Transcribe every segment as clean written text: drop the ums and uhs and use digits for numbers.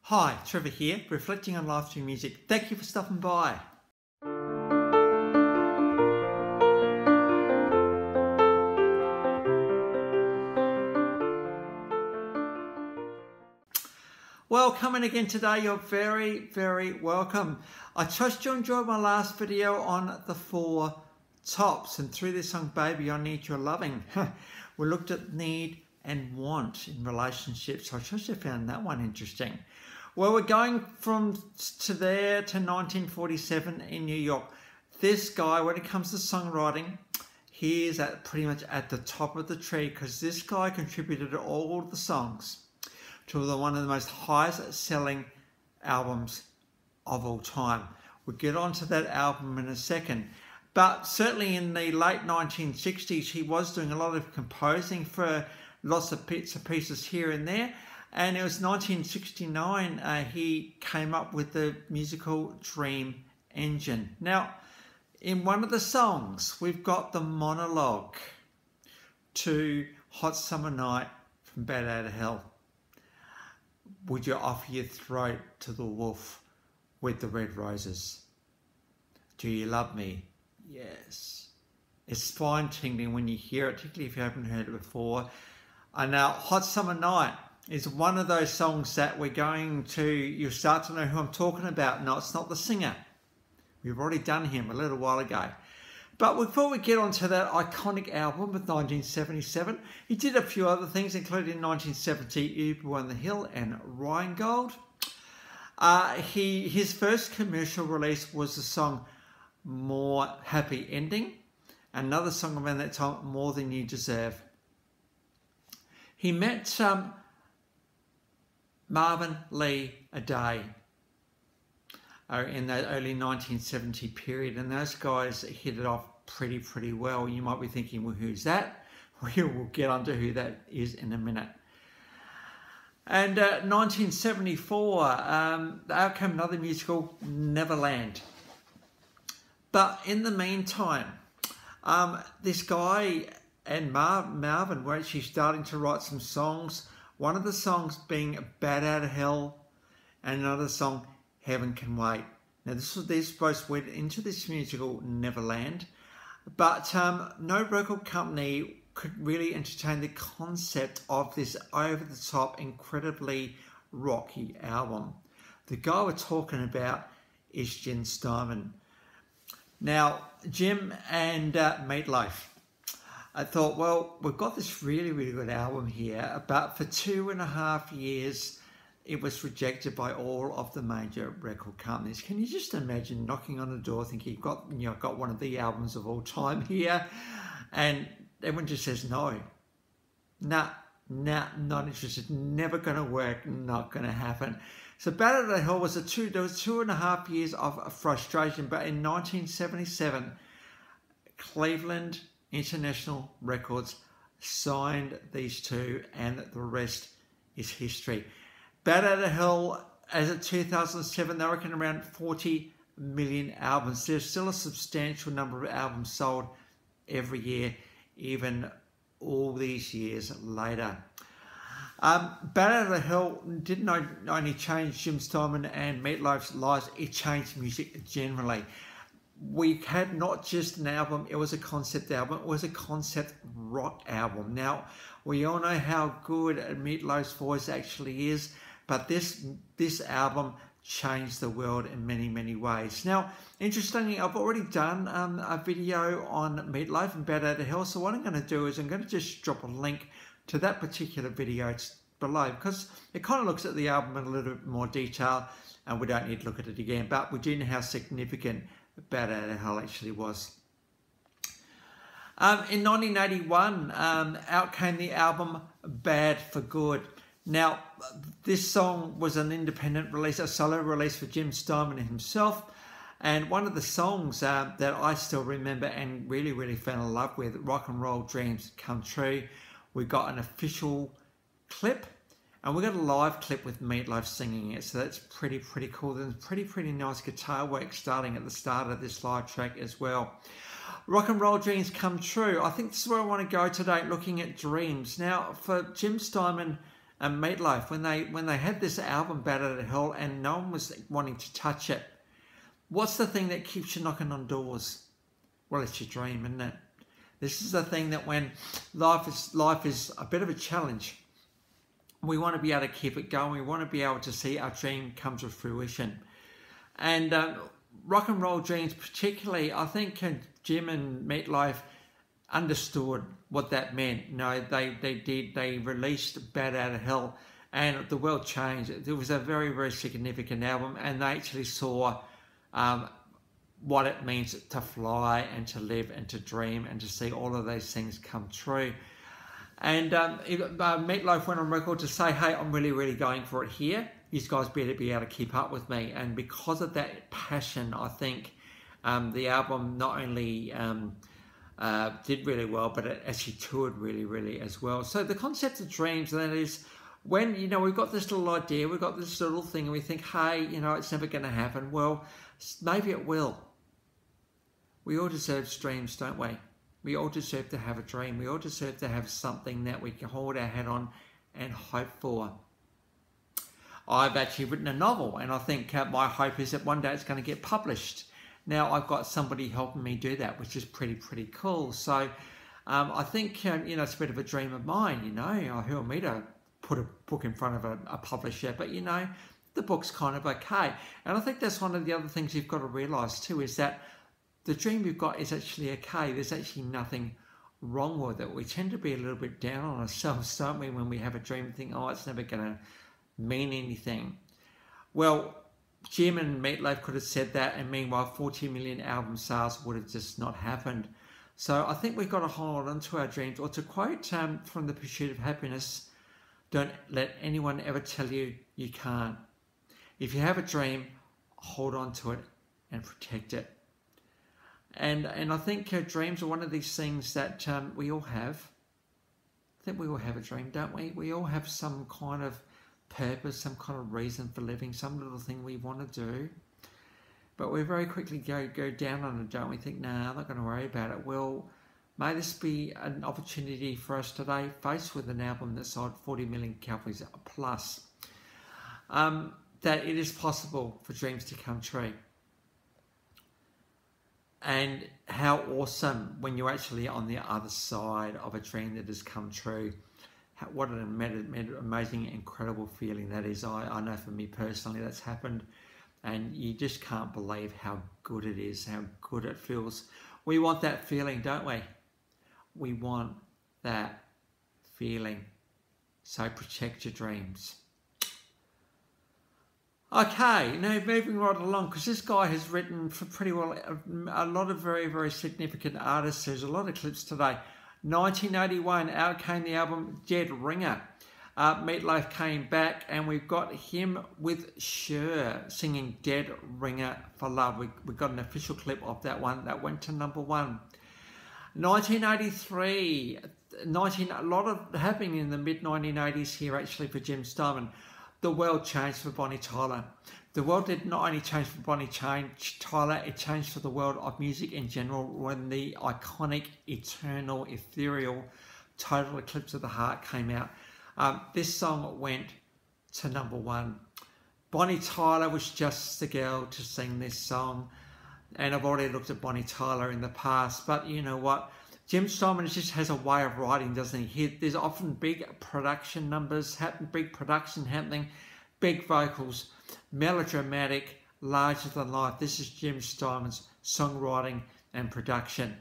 Hi, Trevor here, reflecting on live stream music. Thank you for stopping by. Well, coming again today, you're very, very welcome. I trust you enjoyed my last video on the 4 tops, and through this song, Baby, I Need Your Loving, we looked at need and want in relationships. So I trust you found that one interesting. Well, we're going from there to 1947 in New York. This guy, when it comes to songwriting, he is pretty much at the top of the tree because this guy contributed to all the songs to one of the most highest selling albums of all time. We'll get onto that album in a second. But certainly in the late 1960s, he was doing a lot of composing for lots of bits and pieces here and there. And it was 1969 he came up with the musical Dream Engine. Now, in one of the songs, we've got the monologue to Hot Summer Night from Bat Out of Hell. Would you offer your throat to the wolf with the red roses? Do you love me? Yes. It's spine-tingling when you hear it, particularly if you haven't heard it before. And now, Hot Summer Night is one of those songs that you'll start to know who I'm talking about. No, it's not the singer. We've already done him a little while ago. But before we get onto that iconic album of 1977, he did a few other things, including 1970, Uber on the Hill and Rheingold. His first commercial release was the song More Happy Ending. Another song around that time, More Than You Deserve. He met Marvin Lee a day in that early 1970 period, and those guys hit it off pretty well. You might be thinking, well, who's that? We'll get onto who that is in a minute. And 1974, out came another musical, Neverland. But in the meantime, this guy and Marvin were actually starting to write some songs. One of the songs being Bat Out of Hell, and another song, Heaven Can Wait. Now, these both went into this musical, Neverland, but no record company could really entertain the concept of this over-the-top, incredibly rocky album. The guy we're talking about is Jim Steinman. Now, Jim and Meatloaf, I thought, well, we've got this really good album here, but for 2.5 years, it was rejected by all of the major record companies. Can you just imagine knocking on the door thinking you've got one of the albums of all time here, and everyone just says no. Nah, not interested, never going to work, not going to happen. So Bat Out of Hell was there was 2.5 years of frustration, but in 1977, Cleveland International Records signed these two, and the rest is history. Bat Out of Hell, as of 2007, they reckon around 40 million albums. There's still a substantial number of albums sold every year, even all these years later. Bat Out of Hell didn't only change Jim Steinman and Meatloaf's lives, it changed music generally. We had not just an album, it was a concept album, it was a concept rock album. Now, we all know how good Meatloaf's voice actually is, but this album changed the world in many ways. Now, interestingly, I've already done a video on Meatloaf and Bat Out of Hell, so what I'm going to do is I'm going to just drop a link to that particular video below, because it kind of looks at the album in a little bit more detail, and we don't need to look at it again, but we do know how significant Bat Out of Hell actually was. In 1981, out came the album Bad for Good. Now, this song was an independent release, a solo release for Jim Steinman himself, and one of the songs that I still remember and really fell in love with, Rock and Roll Dreams Come True. We got an official clip, and we got a live clip with Meatloaf singing it, so that's pretty cool. There's pretty nice guitar work starting at the start of this live track as well. Rock and Roll Dreams Come True. I think this is where I want to go today, looking at dreams. Now, for Jim Steinman, Meatloaf, when they had this album Bad Out of Hell and no one was wanting to touch it. What's the thing that keeps you knocking on doors? Well, it's your dream, isn't it? This is the thing that when life is a bit of a challenge, we want to be able to keep it going. We want to be able to see our dream come to fruition. And rock and roll dreams, particularly, I think Jim and Meatloaf understood what that meant. You know, they released Bad Out of Hell, and the world changed. It was a very, very significant album, and they actually saw what it means to fly and to live and to dream and to see all of those things come true. And Meatloaf went on record to say, hey, I'm really, really going for it here. You guys better be able to keep up with me. And because of that passion, I think the album not only did really well, but it actually toured really, really as well. So the concept of dreams, that is, when, you know, we've got this little idea, we've got this little thing, and we think, hey, you know, it's never going to happen. Well, maybe it will. We all deserve dreams, don't we? We all deserve to have a dream. We all deserve to have something that we can hold our head on and hope for. I've actually written a novel, and I think my hope is that one day it's going to get published. Now, I've got somebody helping me do that, which is pretty cool. So I think, you know, it's a bit of a dream of mine, you know. Who are me to put a book in front of a publisher? But, you know, the book's kind of okay. And I think that's one of the other things you've got to realise too, is that the dream you've got is actually okay. There's actually nothing wrong with it. We tend to be a little bit down on ourselves, don't we, when we have a dream and think, oh, it's never going to mean anything. Well, Jim and Meatloaf could have said that, and meanwhile 40 million album sales would have just not happened. So I think we've got to hold on to our dreams, or to quote from The Pursuit of Happiness, don't let anyone ever tell you you can't. If you have a dream, hold on to it and protect it. And I think dreams are one of these things that we all have. I think we all have a dream, don't we? We all have some kind of purpose, some kind of reason for living, some little thing we want to do. But we very quickly go down on it, don't we? Think, nah, I'm not going to worry about it. Well, may this be an opportunity for us today, faced with an album that sold 40 million copies plus, that it is possible for dreams to come true. And how awesome when you're actually on the other side of a dream that has come true. What an amazing, incredible feeling that is. I know for me personally that's happened, and you just can't believe how good it is, how good it feels. We want that feeling, don't we? We want that feeling. So protect your dreams. Okay, now moving right along, because this guy has written for pretty well a lot of very, very significant artists. There's a lot of clips today. 1981, out came the album Dead Ringer. Meatloaf came back, and we've got him with Cher singing Dead Ringer for Love. We got an official clip of that one that went to number 1. 1983, a lot of happening in the mid-1980s here actually for Jim Steinman. The world changed for Bonnie Tyler. The world did not only change for Bonnie Tyler, it changed for the world of music in general when the iconic, eternal, ethereal, Total Eclipse of the Heart came out. This song went to number 1. Bonnie Tyler was just the girl to sing this song. And I've already looked at Bonnie Tyler in the past, but you know what? Jim Steinman just has a way of writing, doesn't he? There's often big production numbers, big production happening, big vocals, melodramatic, larger than life. This is Jim Steinman's songwriting and production.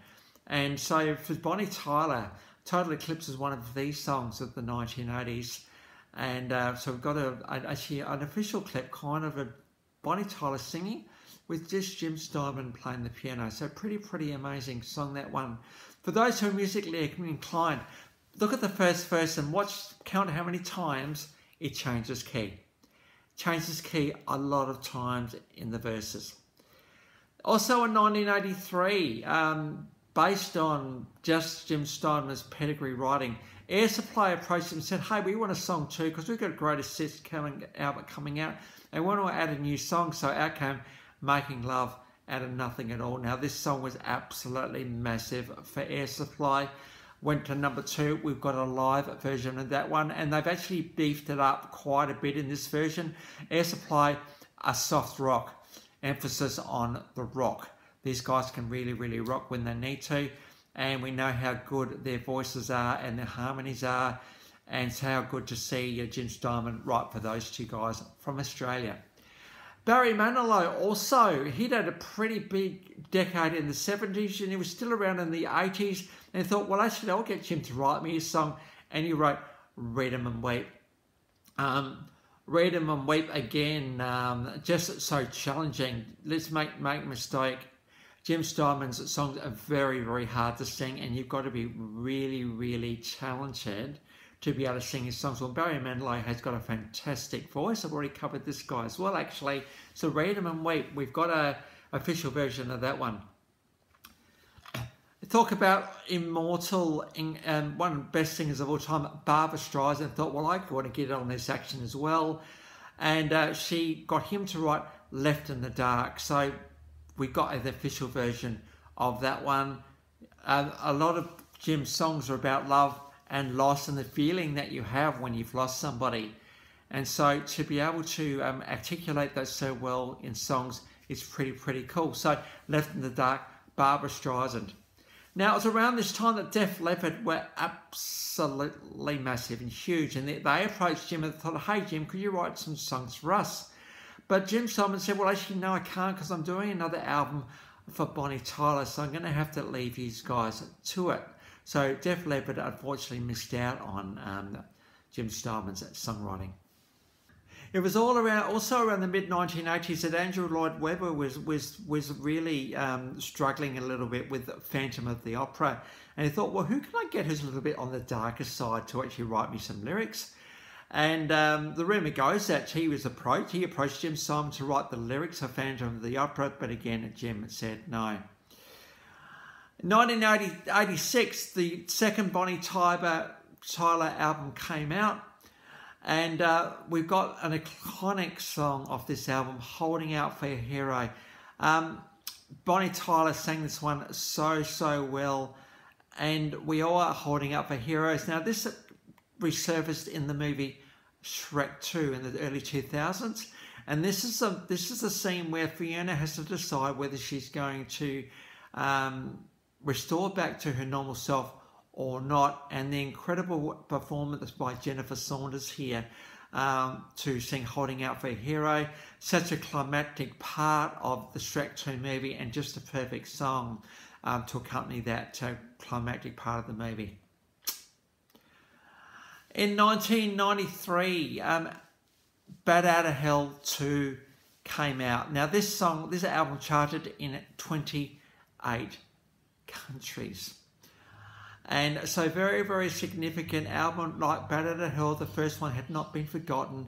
And so for Bonnie Tyler, Total Eclipse is one of these songs of the 1980s. And so we've got actually an official clip, kind of a Bonnie Tyler singing with just Jim Steinman playing the piano. So pretty amazing song, that one. For those who are musically inclined, look at the first verse and count how many times it changes key. Changes key a lot of times in the verses. Also in 1983, based on just Jim Steinman's pedigree writing, Air Supply approached him and said, hey, we want a song too, because we've got a greatest hits coming out, and we want to add a new song. So out came Making Love Out of Nothing at All. Now this song was absolutely massive for Air Supply. went to number 2. We've got a live version of that one, and they've actually beefed it up quite a bit in this version. Air Supply, a soft rock, emphasis on the rock. These guys can really, really rock when they need to, and we know how good their voices are and their harmonies are, and it's how good to see Jim Steinman write for those two guys from Australia. Barry Manilow also, he'd had a pretty big decade in the 70s, and he was still around in the 80s, and he thought, well, actually, I'll get Jim to write me a song, and he wrote Read 'em and Weep. Read 'em and Weep again, just so challenging. Let's make a mistake. Jim Steinman's songs are very, very hard to sing, and you've got to be really, really talented to be able to sing his songs. Well, Barry Manilow has got a fantastic voice. I've already covered this guy as well, actually. So Read 'em and Weep, we've got an official version of that one. Talk about immortal, one of the best singers of all time, Barbra Streisand, thought, well, I want to get on this action as well. And she got him to write Left in the Dark. So we got an official version of that one. A lot of Jim's songs are about love and loss and the feeling that you have when you've lost somebody. And so to be able to articulate that so well in songs is pretty cool. So Left in the Dark, Barbra Streisand. Now, it was around this time that Def Leppard were absolutely massive and huge, and they approached Jim and thought, hey Jim, could you write some songs for us? But Jim Steinman said, well, actually, no, I can't, because I'm doing another album for Bonnie Tyler, so I'm going to have to leave you guys to it. So Def Leppard unfortunately missed out on Jim Steinman's songwriting. It was also around the mid-1980s that Andrew Lloyd Webber was really struggling a little bit with Phantom of the Opera, and he thought, well, who can I get who's a little bit on the darker side to actually write me some lyrics? And the rumour goes that he approached Jim Steinman to write the lyrics for Phantom of the Opera, but again, Jim said no. In 1986, the second Bonnie Tyler album came out, and we've got an iconic song off this album, Holding Out for Your Hero. Bonnie Tyler sang this one so well, and we all are holding out for heroes. Now, this resurfaced in the movie Shrek 2 in the early 2000s, and this is a scene where Fiona has to decide whether she's going to restore back to her normal self or not, and the incredible performance by Jennifer Saunders here to sing Holding Out for a Hero, such a climactic part of the Shrek 2 movie, and just a perfect song to accompany that climactic part of the movie. In 1993, Bat Out of Hell 2 came out. Now this album charted in 28 countries. And so very significant album. Like Bat Out of Hell, the first one had not been forgotten,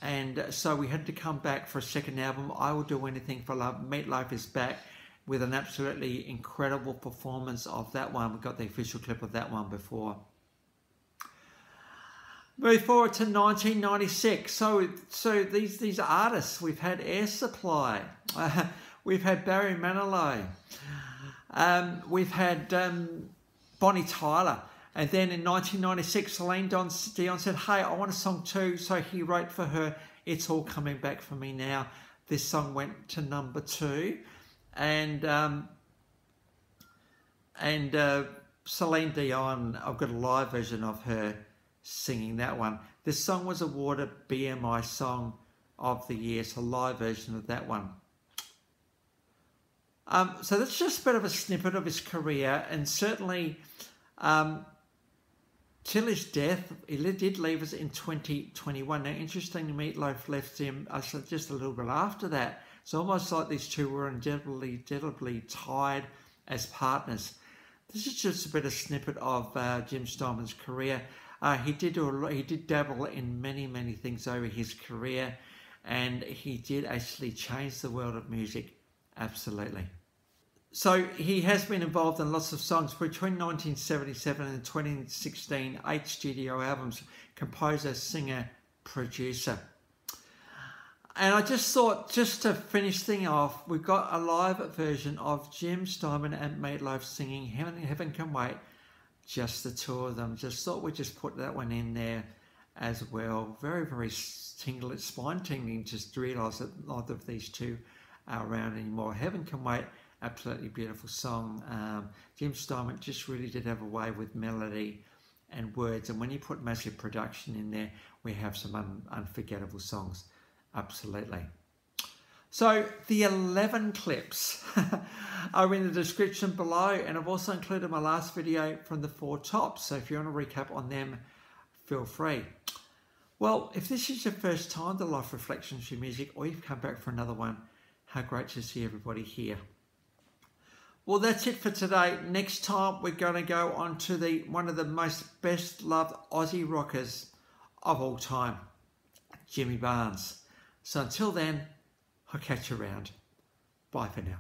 and so we had to come back for a second album, I Will Do Anything for Love. Meatloaf is back with an absolutely incredible performance of that one. We got the official clip of that one before. Move forward to 1996. So these artists, we've had Air Supply, we've had Barry Manilow, we've had Bonnie Tyler, and then in 1996, Celine Dion said, hey, I want a song too, so he wrote for her It's All Coming Back For Me Now. This song went to number 2, and Celine Dion, I've got a live version of her singing that one. This song was awarded BMI Song of the Year, so live version of that one. So that's just a bit of a snippet of his career, and certainly till his death, he did leave us in 2021. Now, interestingly, Meatloaf left him just a little bit after that. It's almost like these two were indelibly tied as partners. This is just a bit of snippet of Jim Steinman's career. He did dabble in many things over his career, and he did actually change the world of music, absolutely. So he has been involved in lots of songs between 1977 and 2016, 8 studio albums, composer, singer, producer. And I just thought, just to finish things off, we've got a live version of Jim Steinman and Meatloaf singing Heaven Can Wait, just the two of them. Just thought we'd just put that one in there as well. Very, very spine tingling just to realise that neither of these two are around anymore. Heaven Can Wait, absolutely beautiful song. Jim Steinman just really did have a way with melody and words, and when you put massive production in there, we have some unforgettable songs. Absolutely. So the 11 clips are in the description below, and I've also included my last video from the 4 tops, so if you want to recap on them, feel free. Well, if this is your first time to Life Reflections Through Music, or you've come back for another one, how great to see everybody here. Well, that's it for today. Next time, we're going to go on to one of the most best-loved Aussie rockers of all time, Jimmy Barnes. So until then, I'll catch you around. Bye for now.